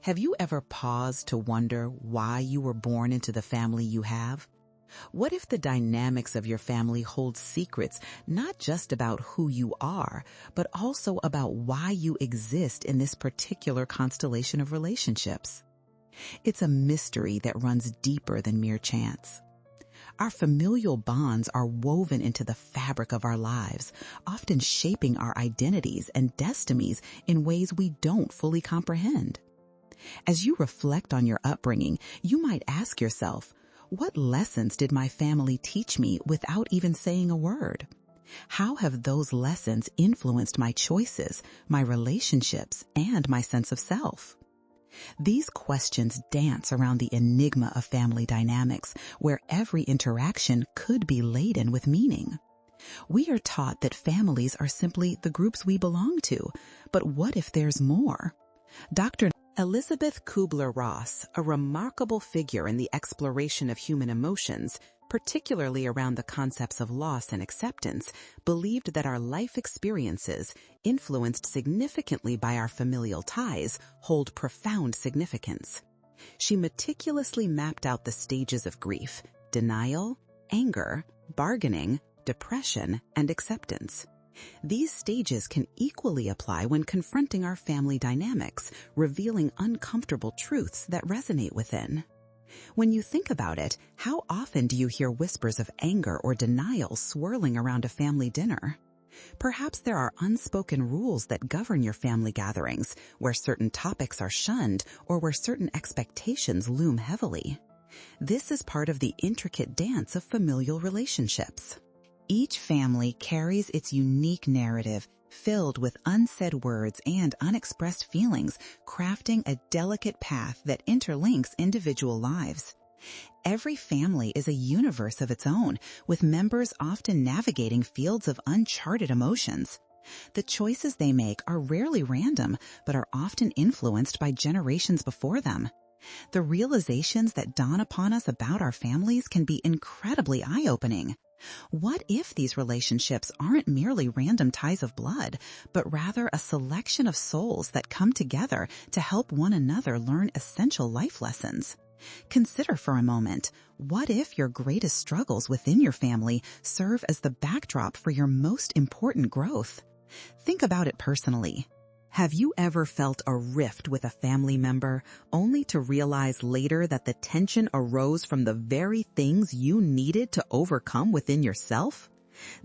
Have you ever paused to wonder why you were born into the family you have? What if the dynamics of your family hold secrets not just about who you are, but also about why you exist in this particular constellation of relationships? It's a mystery that runs deeper than mere chance. Our familial bonds are woven into the fabric of our lives, often shaping our identities and destinies in ways we don't fully comprehend. As you reflect on your upbringing, you might ask yourself, what lessons did my family teach me without even saying a word? How have those lessons influenced my choices, my relationships, and my sense of self? These questions dance around the enigma of family dynamics, where every interaction could be laden with meaning. We are taught that families are simply the groups we belong to, but what if there's more? Dr. Elisabeth Kübler-Ross, a remarkable figure in the exploration of human emotions, particularly around the concepts of loss and acceptance, believed that our life experiences, influenced significantly by our familial ties, hold profound significance. She meticulously mapped out the stages of grief: denial, anger, bargaining, depression, and acceptance. These stages can equally apply when confronting our family dynamics, revealing uncomfortable truths that resonate within. When you think about it, how often do you hear whispers of anger or denial swirling around a family dinner? Perhaps there are unspoken rules that govern your family gatherings, where certain topics are shunned or where certain expectations loom heavily. This is part of the intricate dance of familial relationships. Each family carries its unique narrative, filled with unsaid words and unexpressed feelings, crafting a delicate path that interlinks individual lives. Every family is a universe of its own, with members often navigating fields of uncharted emotions. The choices they make are rarely random, but are often influenced by generations before them. The realizations that dawn upon us about our families can be incredibly eye-opening. What if these relationships aren't merely random ties of blood, but rather a selection of souls that come together to help one another learn essential life lessons? Consider for a moment, what if your greatest struggles within your family serve as the backdrop for your most important growth? Think about it personally. Have you ever felt a rift with a family member, only to realize later that the tension arose from the very things you needed to overcome within yourself?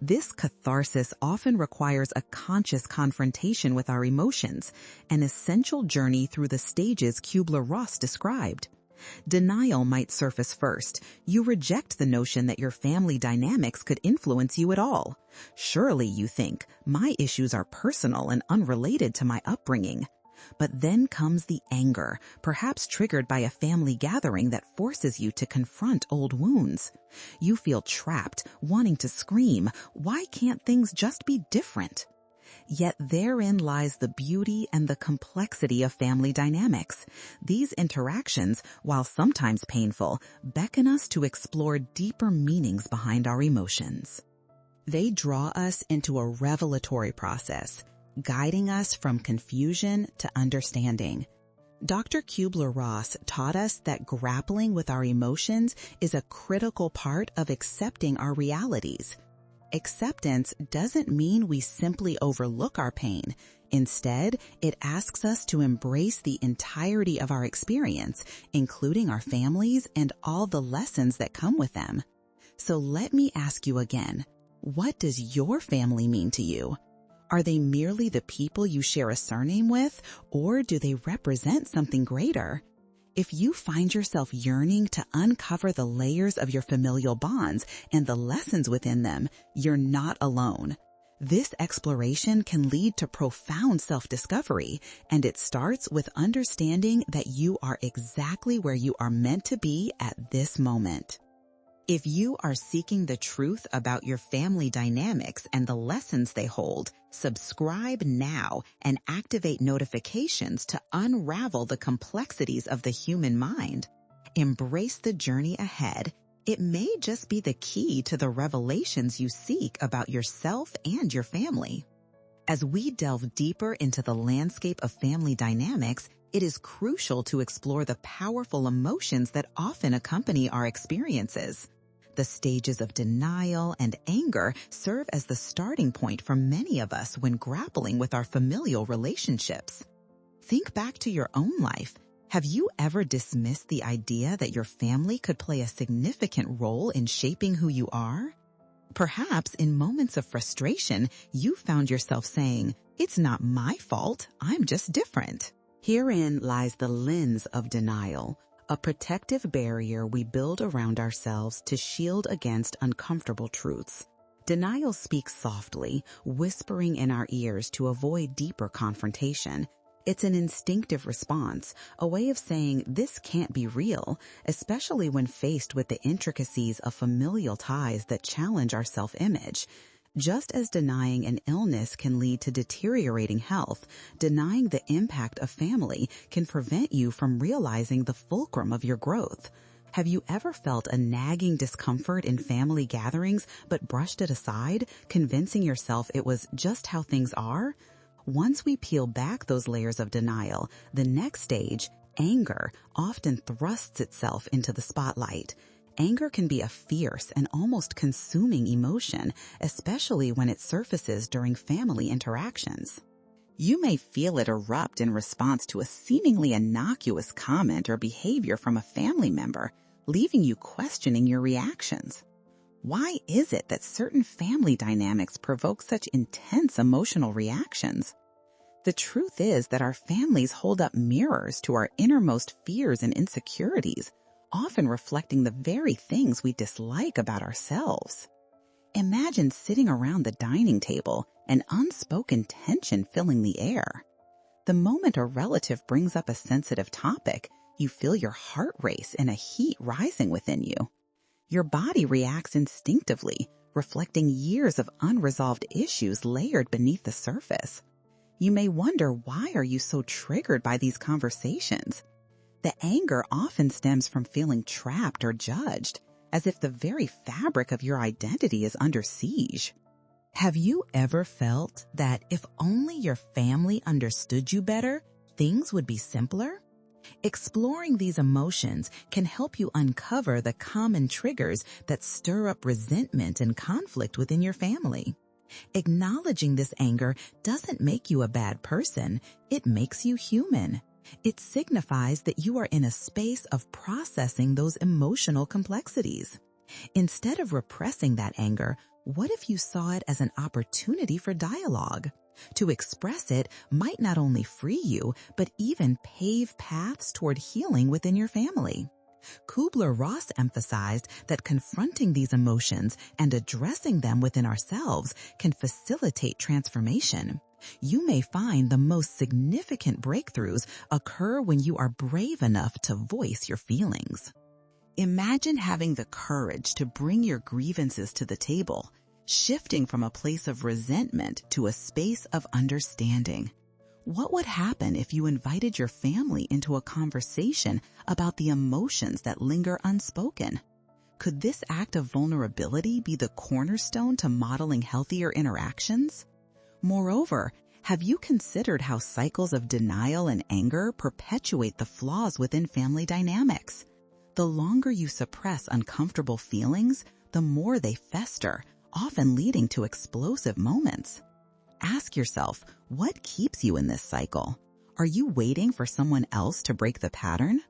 This catharsis often requires a conscious confrontation with our emotions, an essential journey through the stages Kübler-Ross described. Denial might surface first. You reject the notion that your family dynamics could influence you at all. Surely, you think, my issues are personal and unrelated to my upbringing. But then comes the anger, perhaps triggered by a family gathering that forces you to confront old wounds. You feel trapped, wanting to scream, "Why can't things just be different?" Yet therein lies the beauty and the complexity of family dynamics. These interactions, while sometimes painful, beckon us to explore deeper meanings behind our emotions. They draw us into a revelatory process, guiding us from confusion to understanding. Dr. Kübler-Ross taught us that grappling with our emotions is a critical part of accepting our realities. Acceptance doesn't mean we simply overlook our pain. Instead, it asks us to embrace the entirety of our experience, including our families and all the lessons that come with them. So let me ask you again, what does your family mean to you? Are they merely the people you share a surname with, or do they represent something greater? If you find yourself yearning to uncover the layers of your familial bonds and the lessons within them, you're not alone. This exploration can lead to profound self-discovery, and it starts with understanding that you are exactly where you are meant to be at this moment. If you are seeking the truth about your family dynamics and the lessons they hold, subscribe now and activate notifications to unravel the complexities of the human mind. Embrace the journey ahead. It may just be the key to the revelations you seek about yourself and your family. As we delve deeper into the landscape of family dynamics, it is crucial to explore the powerful emotions that often accompany our experiences. The stages of denial and anger serve as the starting point for many of us when grappling with our familial relationships. Think back to your own life. Have you ever dismissed the idea that your family could play a significant role in shaping who you are? Perhaps in moments of frustration, you found yourself saying, "It's not my fault, I'm just different." Herein lies the lens of denial, a protective barrier we build around ourselves to shield against uncomfortable truths. Denial speaks softly, whispering in our ears to avoid deeper confrontation. It's an instinctive response, a way of saying this can't be real, especially when faced with the intricacies of familial ties that challenge our self-image. Just as denying an illness can lead to deteriorating health, denying the impact of family can prevent you from realizing the fulcrum of your growth. Have you ever felt a nagging discomfort in family gatherings but brushed it aside, convincing yourself it was just how things are? Once we peel back those layers of denial, the next stage, anger, often thrusts itself into the spotlight. Anger can be a fierce and almost consuming emotion, especially when it surfaces during family interactions. You may feel it erupt in response to a seemingly innocuous comment or behavior from a family member, leaving you questioning your reactions. Why is it that certain family dynamics provoke such intense emotional reactions? The truth is that our families hold up mirrors to our innermost fears and insecurities, often reflecting the very things we dislike about ourselves. Imagine sitting around the dining table, an unspoken tension filling the air. The moment a relative brings up a sensitive topic, you feel your heart race and a heat rising within you. Your body reacts instinctively, reflecting years of unresolved issues layered beneath the surface. You may wonder, why are you so triggered by these conversations? The anger often stems from feeling trapped or judged, as if the very fabric of your identity is under siege. Have you ever felt that if only your family understood you better, things would be simpler? Exploring these emotions can help you uncover the common triggers that stir up resentment and conflict within your family. Acknowledging this anger doesn't make you a bad person, it makes you human. It signifies that you are in a space of processing those emotional complexities. Instead of repressing that anger, what if you saw it as an opportunity for dialogue? To express it might not only free you, but even pave paths toward healing within your family. Kübler-Ross emphasized that confronting these emotions and addressing them within ourselves can facilitate transformation. You may find the most significant breakthroughs occur when you are brave enough to voice your feelings. Imagine having the courage to bring your grievances to the table, shifting from a place of resentment to a space of understanding. What would happen if you invited your family into a conversation about the emotions that linger unspoken? Could this act of vulnerability be the cornerstone to modeling healthier interactions? Moreover, have you considered how cycles of denial and anger perpetuate the flaws within family dynamics? The longer you suppress uncomfortable feelings, the more they fester, often leading to explosive moments. Ask yourself, what keeps you in this cycle? Are you waiting for someone else to break the pattern?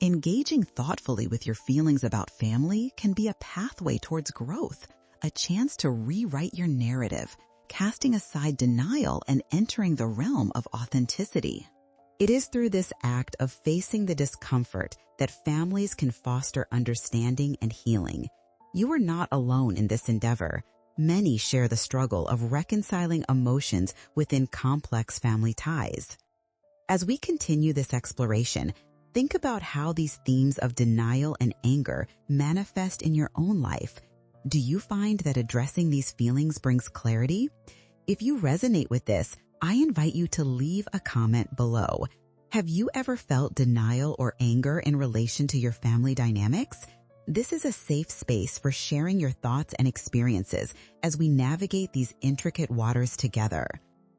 Engaging thoughtfully with your feelings about family can be a pathway towards growth, a chance to rewrite your narrative, casting aside denial and entering the realm of authenticity. It is through this act of facing the discomfort that families can foster understanding and healing. You are not alone in this endeavor. Many share the struggle of reconciling emotions within complex family ties. As we continue this exploration, think about how these themes of denial and anger manifest in your own life. Do you find that addressing these feelings brings clarity? If you resonate with this, I invite you to leave a comment below. Have you ever felt denial or anger in relation to your family dynamics? This is a safe space for sharing your thoughts and experiences as we navigate these intricate waters together.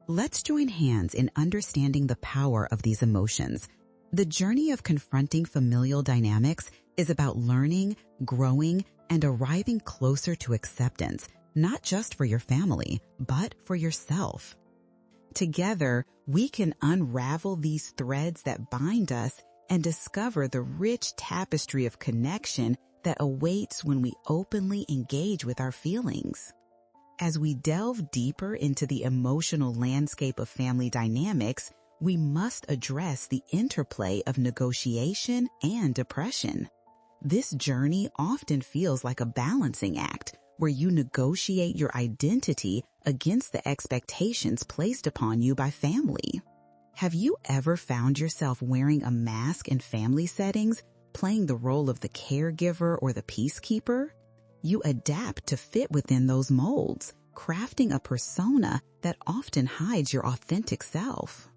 Let's join hands in understanding the power of these emotions. The journey of confronting familial dynamics is about learning, growing, and arriving closer to acceptance, not just for your family, but for yourself. Together, we can unravel these threads that bind us and discover the rich tapestry of connection that awaits when we openly engage with our feelings. As we delve deeper into the emotional landscape of family dynamics, we must address the interplay of negotiation and depression. This journey often feels like a balancing act where you negotiate your identity against the expectations placed upon you by family. Have you ever found yourself wearing a mask in family settings, playing the role of the caregiver or the peacekeeper? You adapt to fit within those molds, crafting a persona that often hides your authentic self.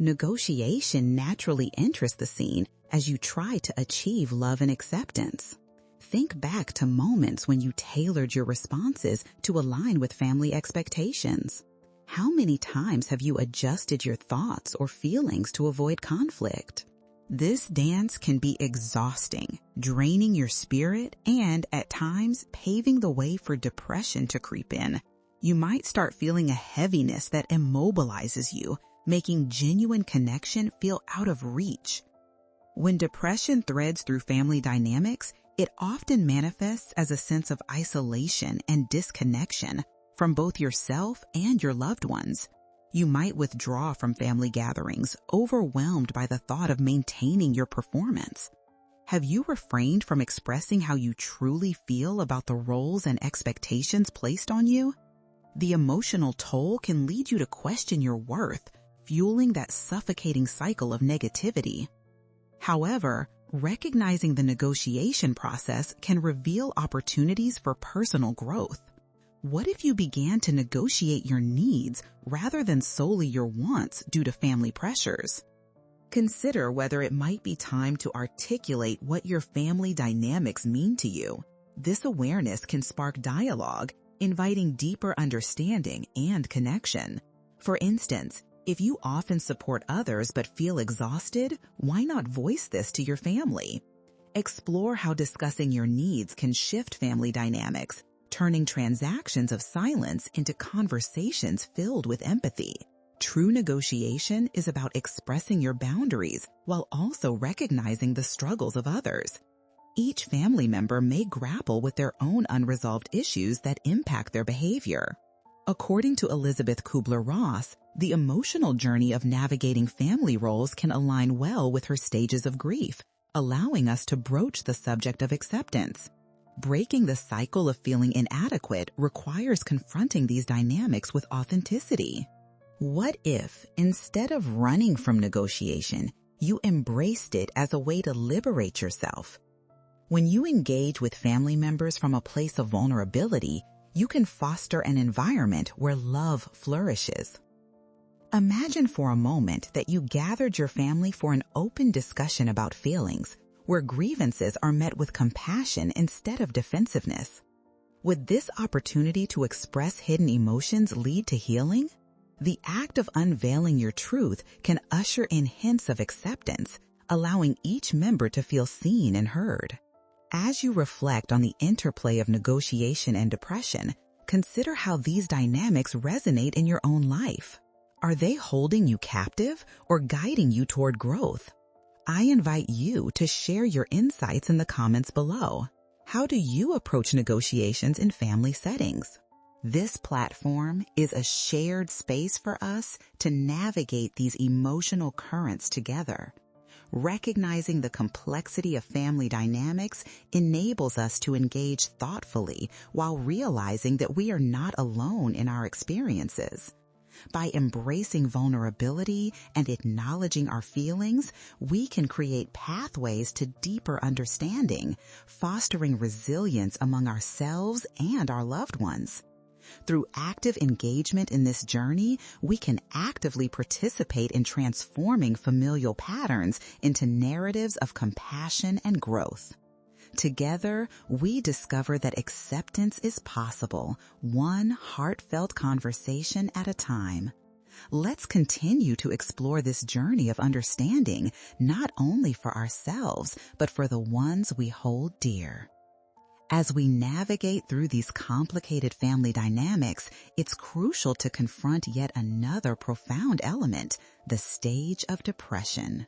Negotiation naturally enters the scene as you try to achieve love and acceptance. Think back to moments when you tailored your responses to align with family expectations. How many times have you adjusted your thoughts or feelings to avoid conflict? This dance can be exhausting, draining your spirit, and at times paving the way for depression to creep in. You might start feeling a heaviness that immobilizes you, making genuine connection feel out of reach. When depression threads through family dynamics, it often manifests as a sense of isolation and disconnection from both yourself and your loved ones. You might withdraw from family gatherings, overwhelmed by the thought of maintaining your performance. Have you refrained from expressing how you truly feel about the roles and expectations placed on you? The emotional toll can lead you to question your worth, fueling that suffocating cycle of negativity. However, recognizing the negotiation process can reveal opportunities for personal growth. What if you began to negotiate your needs rather than solely your wants due to family pressures? Consider whether it might be time to articulate what your family dynamics mean to you. This awareness can spark dialogue, inviting deeper understanding and connection. For instance, if you often support others but feel exhausted, why not voice this to your family? Explore how discussing your needs can shift family dynamics, turning transactions of silence into conversations filled with empathy. True negotiation is about expressing your boundaries while also recognizing the struggles of others. Each family member may grapple with their own unresolved issues that impact their behavior. According to Elisabeth Kübler-Ross, the emotional journey of navigating family roles can align well with her stages of grief, allowing us to broach the subject of acceptance. Breaking the cycle of feeling inadequate requires confronting these dynamics with authenticity. What if, instead of running from negotiation, you embraced it as a way to liberate yourself? When you engage with family members from a place of vulnerability, you can foster an environment where love flourishes. Imagine for a moment that you gathered your family for an open discussion about feelings, where grievances are met with compassion instead of defensiveness. Would this opportunity to express hidden emotions lead to healing? The act of unveiling your truth can usher in hints of acceptance, allowing each member to feel seen and heard. As you reflect on the interplay of negotiation and depression, consider how these dynamics resonate in your own life. Are they holding you captive or guiding you toward growth? I invite you to share your insights in the comments below. How do you approach negotiations in family settings? This platform is a shared space for us to navigate these emotional currents together. Recognizing the complexity of family dynamics enables us to engage thoughtfully while realizing that we are not alone in our experiences. By embracing vulnerability and acknowledging our feelings, we can create pathways to deeper understanding, fostering resilience among ourselves and our loved ones. Through active engagement in this journey, we can actively participate in transforming familial patterns into narratives of compassion and growth. Together, we discover that acceptance is possible, one heartfelt conversation at a time. Let's continue to explore this journey of understanding, not only for ourselves, but for the ones we hold dear. As we navigate through these complicated family dynamics, it's crucial to confront yet another profound element, the stage of depression.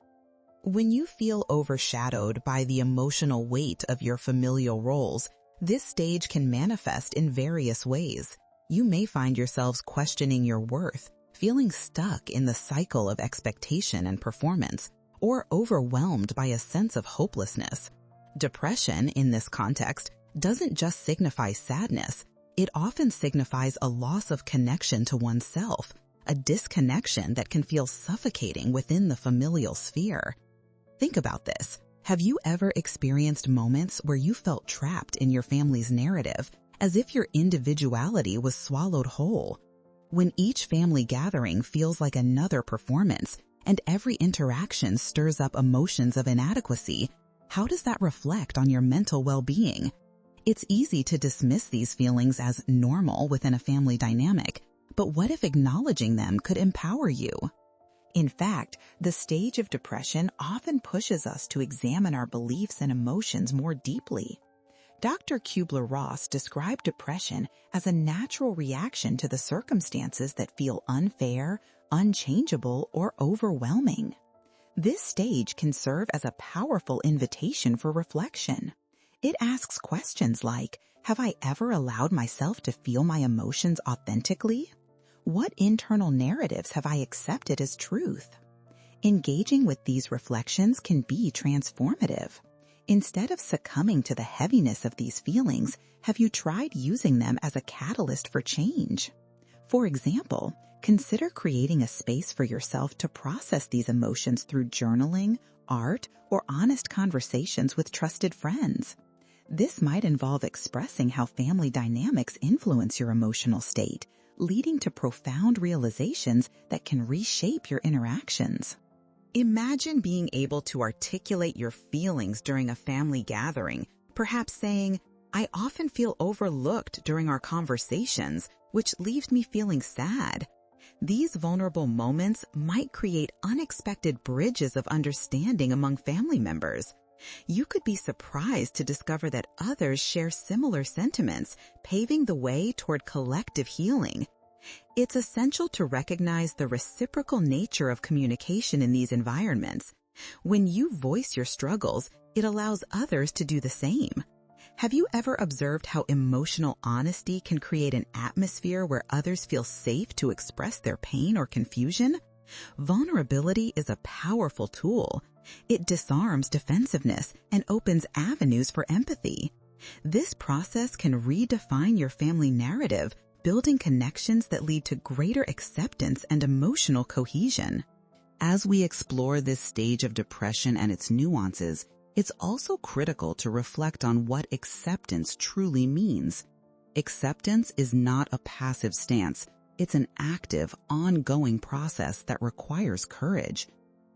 When you feel overshadowed by the emotional weight of your familial roles, this stage can manifest in various ways. You may find yourselves questioning your worth, feeling stuck in the cycle of expectation and performance, or overwhelmed by a sense of hopelessness. Depression, in this context, doesn't just signify sadness. It often signifies a loss of connection to oneself, a disconnection that can feel suffocating within the familial sphere. Think about this. Have you ever experienced moments where you felt trapped in your family's narrative, as if your individuality was swallowed whole? When each family gathering feels like another performance, and every interaction stirs up emotions of inadequacy, how does that reflect on your mental well-being? It's easy to dismiss these feelings as normal within a family dynamic, but what if acknowledging them could empower you? In fact, the stage of depression often pushes us to examine our beliefs and emotions more deeply. Dr. Kübler-Ross described depression as a natural reaction to the circumstances that feel unfair, unchangeable, or overwhelming. This stage can serve as a powerful invitation for reflection. It asks questions like, have I ever allowed myself to feel my emotions authentically? What internal narratives have I accepted as truth? Engaging with these reflections can be transformative. Instead of succumbing to the heaviness of these feelings, have you tried using them as a catalyst for change? For example, consider creating a space for yourself to process these emotions through journaling, art, or honest conversations with trusted friends. This might involve expressing how family dynamics influence your emotional state, leading to profound realizations that can reshape your interactions. Imagine being able to articulate your feelings during a family gathering, perhaps saying, I often feel overlooked during our conversations, which leaves me feeling sad. These vulnerable moments might create unexpected bridges of understanding among family members. You could be surprised to discover that others share similar sentiments, paving the way toward collective healing. It's essential to recognize the reciprocal nature of communication in these environments. When you voice your struggles, it allows others to do the same. Have you ever observed how emotional honesty can create an atmosphere where others feel safe to express their pain or confusion? Vulnerability is a powerful tool. It disarms defensiveness and opens avenues for empathy. This process can redefine your family narrative, building connections that lead to greater acceptance and emotional cohesion. As we explore this stage of depression and its nuances, it's also critical to reflect on what acceptance truly means. Acceptance is not a passive stance. It's an active, ongoing process that requires courage.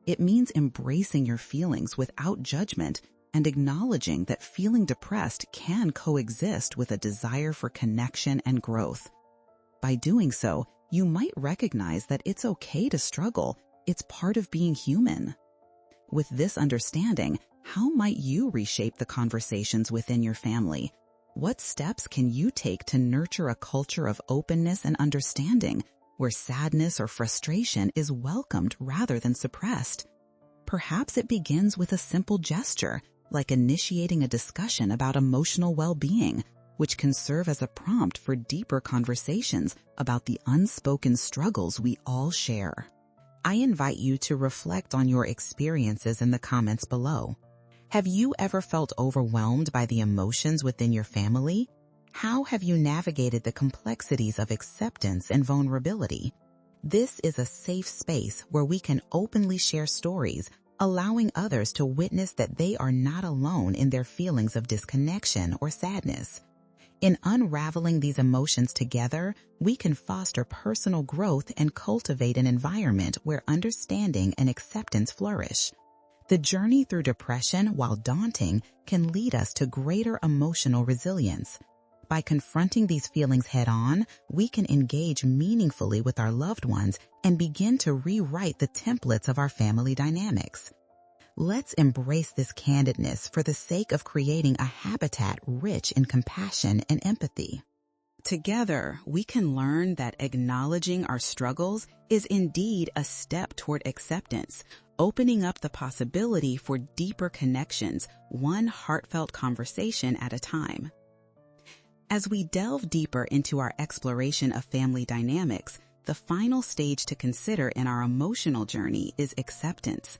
It means embracing your feelings without judgment and acknowledging that feeling depressed can coexist with a desire for connection and growth. By doing so, you might recognize that it's okay to struggle. It's part of being human. With this understanding, how might you reshape the conversations within your family? What steps can you take to nurture a culture of openness and understanding, where sadness or frustration is welcomed rather than suppressed? Perhaps it begins with a simple gesture, like initiating a discussion about emotional well-being, which can serve as a prompt for deeper conversations about the unspoken struggles we all share. I invite you to reflect on your experiences in the comments below. Have you ever felt overwhelmed by the emotions within your family? How have you navigated the complexities of acceptance and vulnerability? This is a safe space where we can openly share stories, allowing others to witness that they are not alone in their feelings of disconnection or sadness. In unraveling these emotions together, we can foster personal growth and cultivate an environment where understanding and acceptance flourish. The journey through depression, while daunting, can lead us to greater emotional resilience. By confronting these feelings head-on, we can engage meaningfully with our loved ones and begin to rewrite the templates of our family dynamics. Let's embrace this candidness for the sake of creating a habitat rich in compassion and empathy. Together, we can learn that acknowledging our struggles is indeed a step toward acceptance, opening up the possibility for deeper connections, one heartfelt conversation at a time. As we delve deeper into our exploration of family dynamics, the final stage to consider in our emotional journey is acceptance.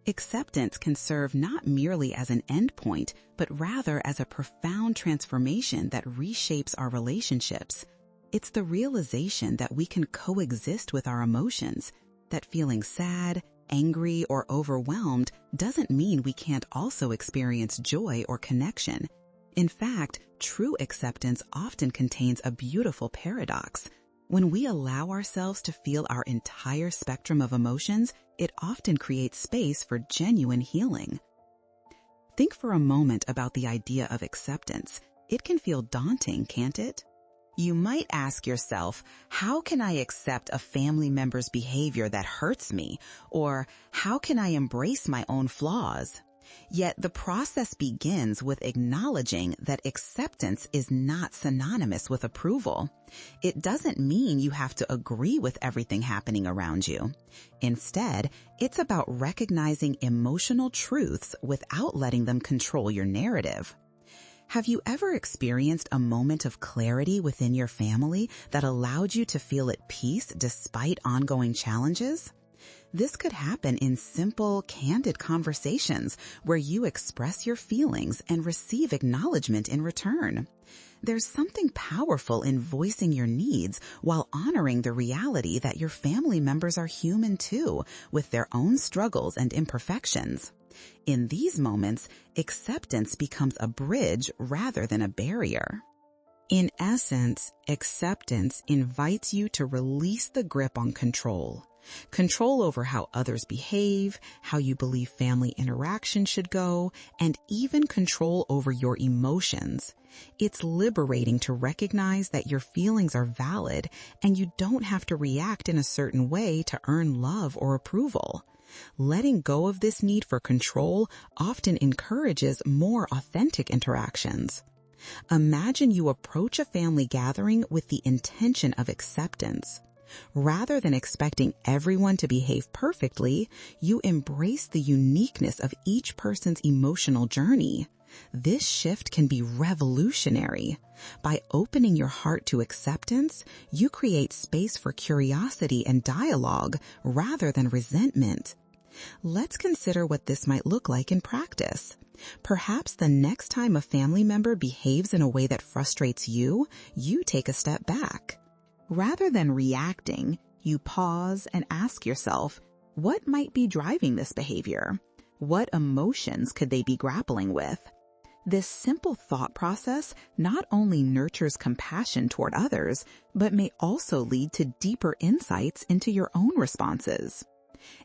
Acceptance can serve not merely as an endpoint, but rather as a profound transformation that reshapes our relationships. It's the realization that we can coexist with our emotions, that feeling sad, angry, or overwhelmed doesn't mean we can't also experience joy or connection. In fact, true acceptance often contains a beautiful paradox. When we allow ourselves to feel our entire spectrum of emotions, it often creates space for genuine healing. Think for a moment about the idea of acceptance. It can feel daunting, can't it? You might ask yourself, how can I accept a family member's behavior that hurts me? Or how can I embrace my own flaws? Yet the process begins with acknowledging that acceptance is not synonymous with approval. It doesn't mean you have to agree with everything happening around you. Instead, it's about recognizing emotional truths without letting them control your narrative. Have you ever experienced a moment of clarity within your family that allowed you to feel at peace despite ongoing challenges? This could happen in simple, candid conversations where you express your feelings and receive acknowledgement in return. There's something powerful in voicing your needs while honoring the reality that your family members are human too, with their own struggles and imperfections. In these moments, acceptance becomes a bridge rather than a barrier. In essence, acceptance invites you to release the grip on control. Control over how others behave, how you believe family interaction should go, and even control over your emotions. It's liberating to recognize that your feelings are valid and you don't have to react in a certain way to earn love or approval. Letting go of this need for control often encourages more authentic interactions. Imagine you approach a family gathering with the intention of acceptance. Rather than expecting everyone to behave perfectly, you embrace the uniqueness of each person's emotional journey. This shift can be revolutionary. By opening your heart to acceptance, you create space for curiosity and dialogue rather than resentment. Let's consider what this might look like in practice. Perhaps the next time a family member behaves in a way that frustrates you, you take a step back. Rather than reacting, you pause and ask yourself, what might be driving this behavior? What emotions could they be grappling with? This simple thought process not only nurtures compassion toward others, but may also lead to deeper insights into your own responses.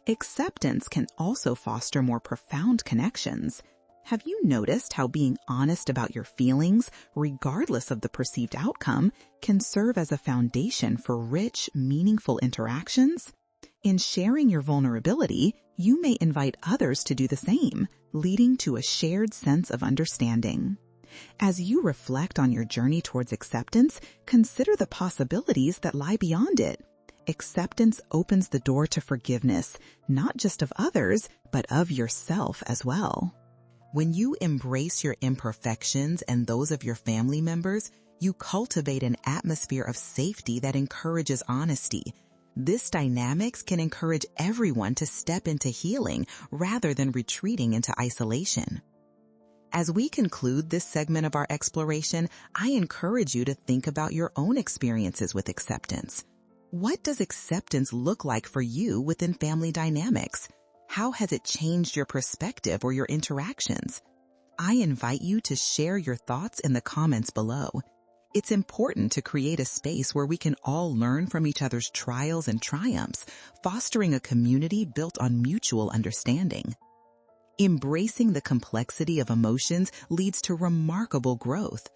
Acceptance can also foster more profound connections. Have you noticed how being honest about your feelings, regardless of the perceived outcome, can serve as a foundation for rich, meaningful interactions? In sharing your vulnerability, you may invite others to do the same, leading to a shared sense of understanding. As you reflect on your journey towards acceptance, consider the possibilities that lie beyond it. Acceptance opens the door to forgiveness, not just of others, but of yourself as well. When you embrace your imperfections and those of your family members, you cultivate an atmosphere of safety that encourages honesty. This dynamics can encourage everyone to step into healing rather than retreating into isolation. As we conclude this segment of our exploration, I encourage you to think about your own experiences with acceptance. What does acceptance look like for you within family dynamics? How has it changed your perspective or your interactions? I invite you to share your thoughts in the comments below. It's important to create a space where we can all learn from each other's trials and triumphs, fostering a community built on mutual understanding. Embracing the complexity of emotions leads to remarkable growth.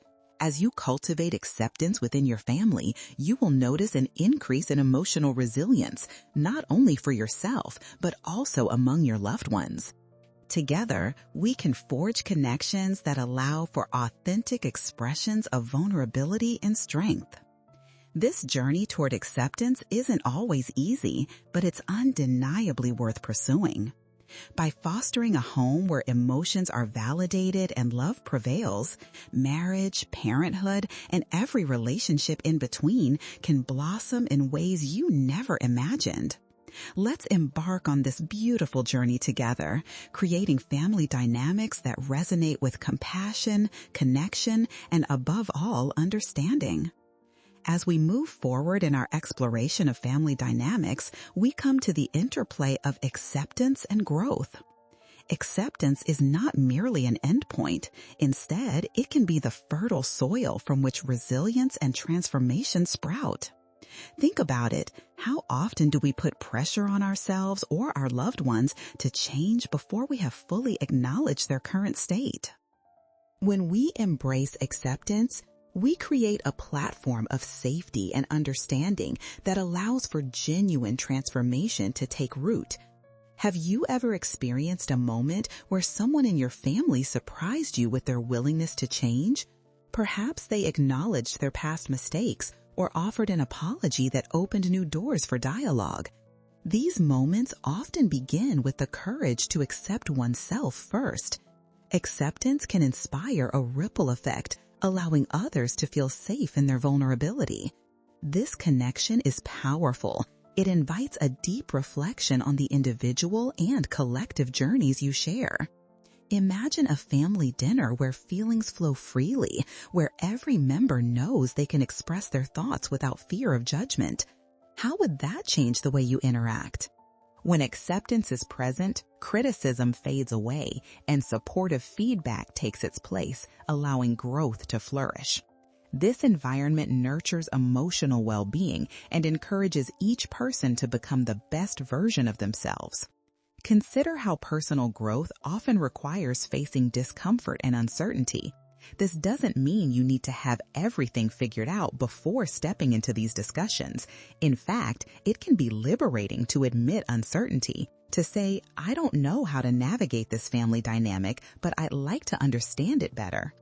As you cultivate acceptance within your family, you will notice an increase in emotional resilience, not only for yourself, but also among your loved ones. Together, we can forge connections that allow for authentic expressions of vulnerability and strength. This journey toward acceptance isn't always easy, but it's undeniably worth pursuing. By fostering a home where emotions are validated and love prevails, marriage, parenthood, and every relationship in between can blossom in ways you never imagined. Let's embark on this beautiful journey together, creating family dynamics that resonate with compassion, connection, and above all, understanding. As we move forward in our exploration of family dynamics, we come to the interplay of acceptance and growth. Acceptance is not merely an endpoint. Instead, it can be the fertile soil from which resilience and transformation sprout. Think about it. How often do we put pressure on ourselves or our loved ones to change before we have fully acknowledged their current state? When we embrace acceptance, we create a platform of safety and understanding that allows for genuine transformation to take root. Have you ever experienced a moment where someone in your family surprised you with their willingness to change? Perhaps they acknowledged their past mistakes or offered an apology that opened new doors for dialogue. These moments often begin with the courage to accept oneself first. Acceptance can inspire a ripple effect, allowing others to feel safe in their vulnerability. This connection is powerful. It invites a deep reflection on the individual and collective journeys you share. Imagine a family dinner where feelings flow freely, where every member knows they can express their thoughts without fear of judgment. How would that change the way you interact? When acceptance is present, criticism fades away and supportive feedback takes its place, allowing growth to flourish. This environment nurtures emotional well-being and encourages each person to become the best version of themselves. Consider how personal growth often requires facing discomfort and uncertainty. This doesn't mean you need to have everything figured out before stepping into these discussions. In fact, it can be liberating to admit uncertainty, to say, I don't know how to navigate this family dynamic, but I'd like to understand it better.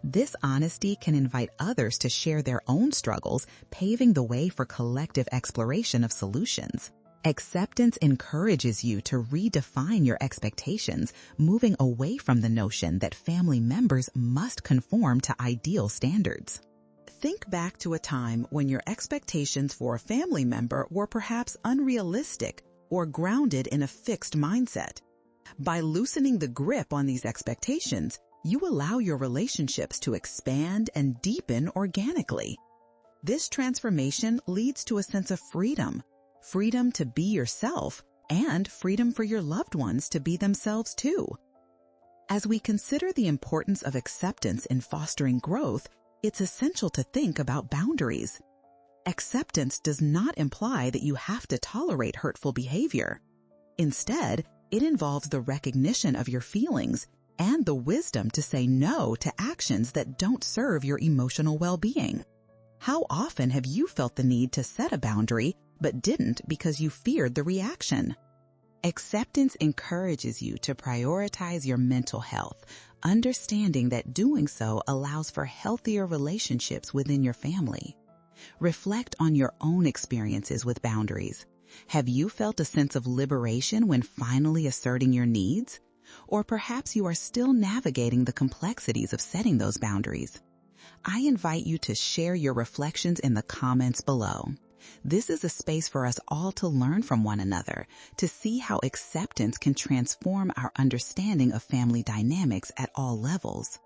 This honesty can invite others to share their own struggles, paving the way for collective exploration of solutions. Acceptance encourages you to redefine your expectations, moving away from the notion that family members must conform to ideal standards. Think back to a time when your expectations for a family member were perhaps unrealistic or grounded in a fixed mindset. By loosening the grip on these expectations, you allow your relationships to expand and deepen organically. This transformation leads to a sense of freedom to be yourself, and freedom for your loved ones to be themselves too. As we consider the importance of acceptance in fostering growth, it's essential to think about boundaries. Acceptance does not imply that you have to tolerate hurtful behavior. Instead, it involves the recognition of your feelings and the wisdom to say no to actions that don't serve your emotional well-being. How often have you felt the need to set a boundary but didn't because you feared the reaction? Acceptance encourages you to prioritize your mental health, understanding that doing so allows for healthier relationships within your family. Reflect on your own experiences with boundaries. Have you felt a sense of liberation when finally asserting your needs? Or perhaps you are still navigating the complexities of setting those boundaries. I invite you to share your reflections in the comments below. This is a space for us all to learn from one another, to see how acceptance can transform our understanding of family dynamics at all levels.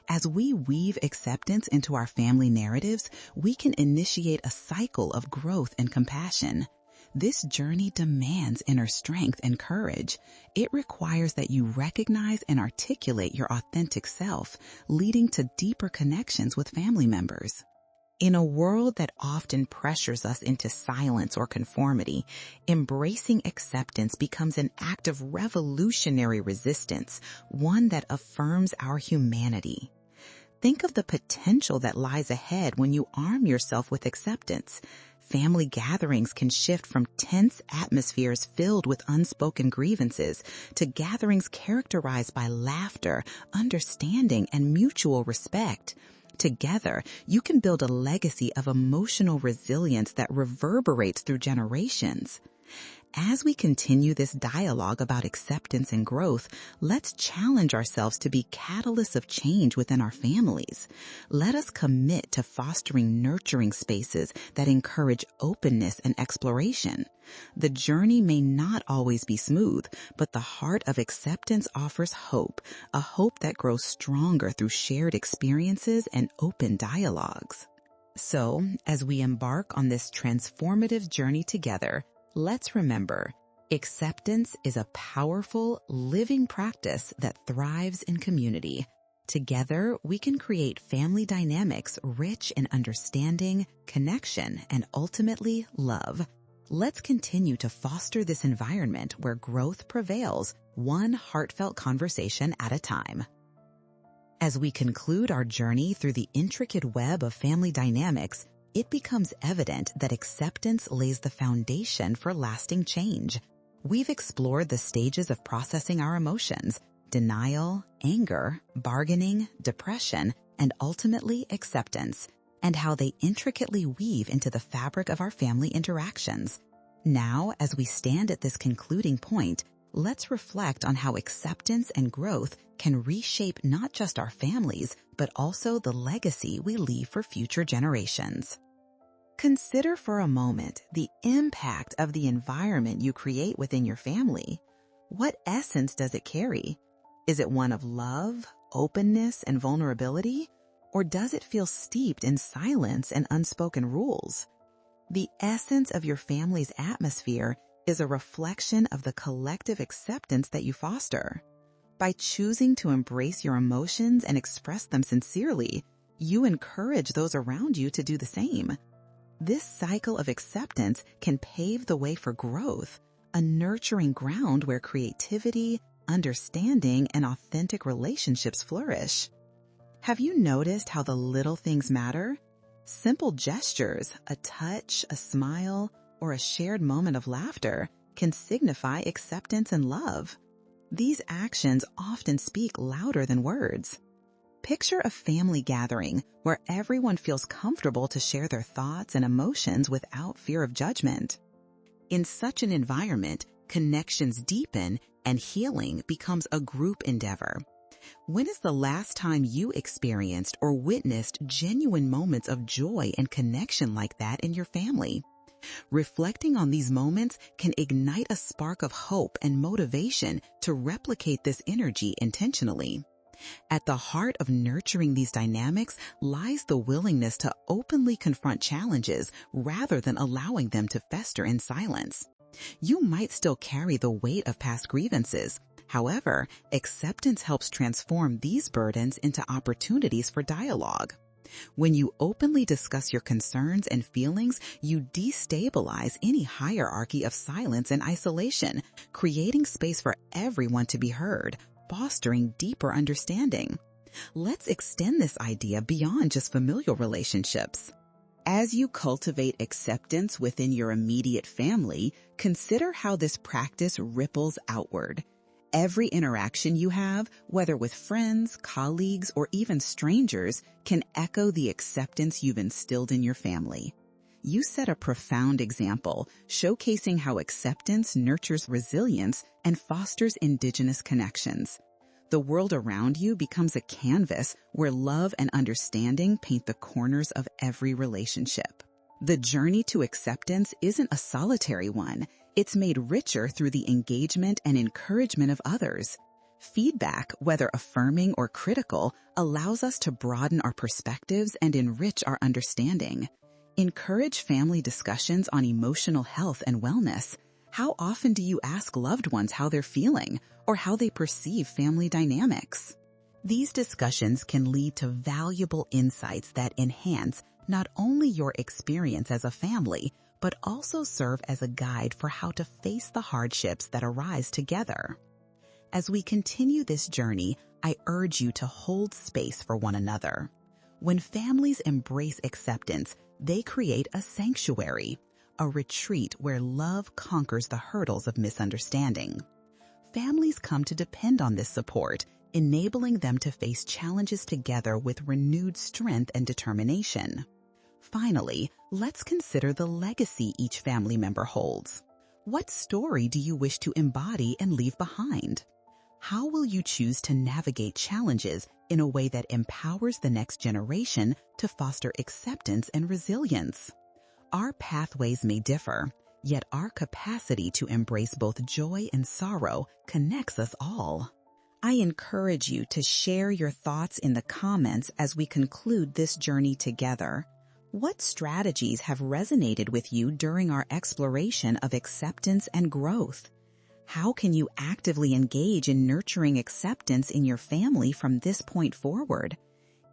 As we weave acceptance into our family narratives, we can initiate a cycle of growth and compassion. This journey demands inner strength and courage. It requires that you recognize and articulate your authentic self, leading to deeper connections with family members. In a world that often pressures us into silence or conformity, embracing acceptance becomes an act of revolutionary resistance, one that affirms our humanity. Think of the potential that lies ahead when you arm yourself with acceptance. Family gatherings can shift from tense atmospheres filled with unspoken grievances to gatherings characterized by laughter, understanding, and mutual respect. Together, you can build a legacy of emotional resilience that reverberates through generations. As we continue this dialogue about acceptance and growth, let's challenge ourselves to be catalysts of change within our families. Let us commit to fostering nurturing spaces that encourage openness and exploration. The journey may not always be smooth, but the heart of acceptance offers hope, a hope that grows stronger through shared experiences and open dialogues. So, as we embark on this transformative journey together, let's remember, acceptance is a powerful, living practice that thrives in community. Together, we can create family dynamics rich in understanding, connection, and ultimately love. Let's continue to foster this environment where growth prevails, one heartfelt conversation at a time. As we conclude our journey through the intricate web of family dynamics, it becomes evident that acceptance lays the foundation for lasting change. We've explored the stages of processing our emotions: denial, anger, bargaining, depression, and ultimately acceptance, and how they intricately weave into the fabric of our family interactions. Now, as we stand at this concluding point, let's reflect on how acceptance and growth can reshape not just our families, but also the legacy we leave for future generations. Consider for a moment the impact of the environment you create within your family. What essence does it carry? Is it one of love, openness, and vulnerability? Or does it feel steeped in silence and unspoken rules? The essence of your family's atmosphere is a reflection of the collective acceptance that you foster. By choosing to embrace your emotions and express them sincerely, you encourage those around you to do the same. This cycle of acceptance can pave the way for growth, a nurturing ground where creativity, understanding, and authentic relationships flourish. Have you noticed how the little things matter? Simple gestures, a touch, a smile, or a shared moment of laughter can signify acceptance and love. These actions often speak louder than words. Picture a family gathering where everyone feels comfortable to share their thoughts and emotions without fear of judgment. In such an environment, connections deepen and healing becomes a group endeavor. When is the last time you experienced or witnessed genuine moments of joy and connection like that in your family? Reflecting on these moments can ignite a spark of hope and motivation to replicate this energy intentionally. At the heart of nurturing these dynamics lies the willingness to openly confront challenges rather than allowing them to fester in silence. You might still carry the weight of past grievances. However, acceptance helps transform these burdens into opportunities for dialogue. When you openly discuss your concerns and feelings, you destabilize any hierarchy of silence and isolation, creating space for everyone to be heard, fostering deeper understanding. Let's extend this idea beyond just familial relationships. As you cultivate acceptance within your immediate family, consider how this practice ripples outward. Every interaction you have, whether with friends, colleagues, or even strangers, can echo the acceptance you've instilled in your family. You set a profound example, showcasing how acceptance nurtures resilience and fosters indigenous connections. The world around you becomes a canvas where love and understanding paint the corners of every relationship. The journey to acceptance isn't a solitary one. It's made richer through the engagement and encouragement of others. Feedback, whether affirming or critical, allows us to broaden our perspectives and enrich our understanding. Encourage family discussions on emotional health and wellness. How often do you ask loved ones how they're feeling or how they perceive family dynamics? These discussions can lead to valuable insights that enhance not only your experience as a family, but also serve as a guide for how to face the hardships that arise together. As we continue this journey, I urge you to hold space for one another. When families embrace acceptance, they create a sanctuary, a retreat where love conquers the hurdles of misunderstanding. Families come to depend on this support, enabling them to face challenges together with renewed strength and determination. Finally, let's consider the legacy each family member holds. What story do you wish to embody and leave behind? How will you choose to navigate challenges in a way that empowers the next generation to foster acceptance and resilience? Our pathways may differ, yet our capacity to embrace both joy and sorrow connects us all. I encourage you to share your thoughts in the comments as we conclude this journey together. What strategies have resonated with you during our exploration of acceptance and growth? How can you actively engage in nurturing acceptance in your family from this point forward?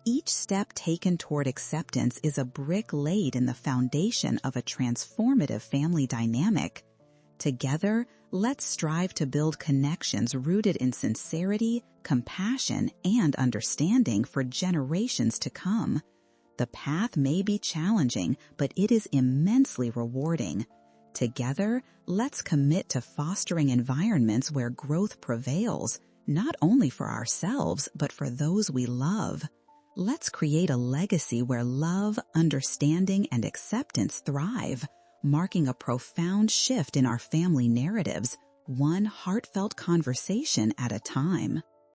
Each step taken toward acceptance is a brick laid in the foundation of a transformative family dynamic. Together, let's strive to build connections rooted in sincerity, compassion, and understanding for generations to come. The path may be challenging, but it is immensely rewarding. Together, let's commit to fostering environments where growth prevails, not only for ourselves, but for those we love. Let's create a legacy where love, understanding, and acceptance thrive, marking a profound shift in our family narratives, one heartfelt conversation at a time.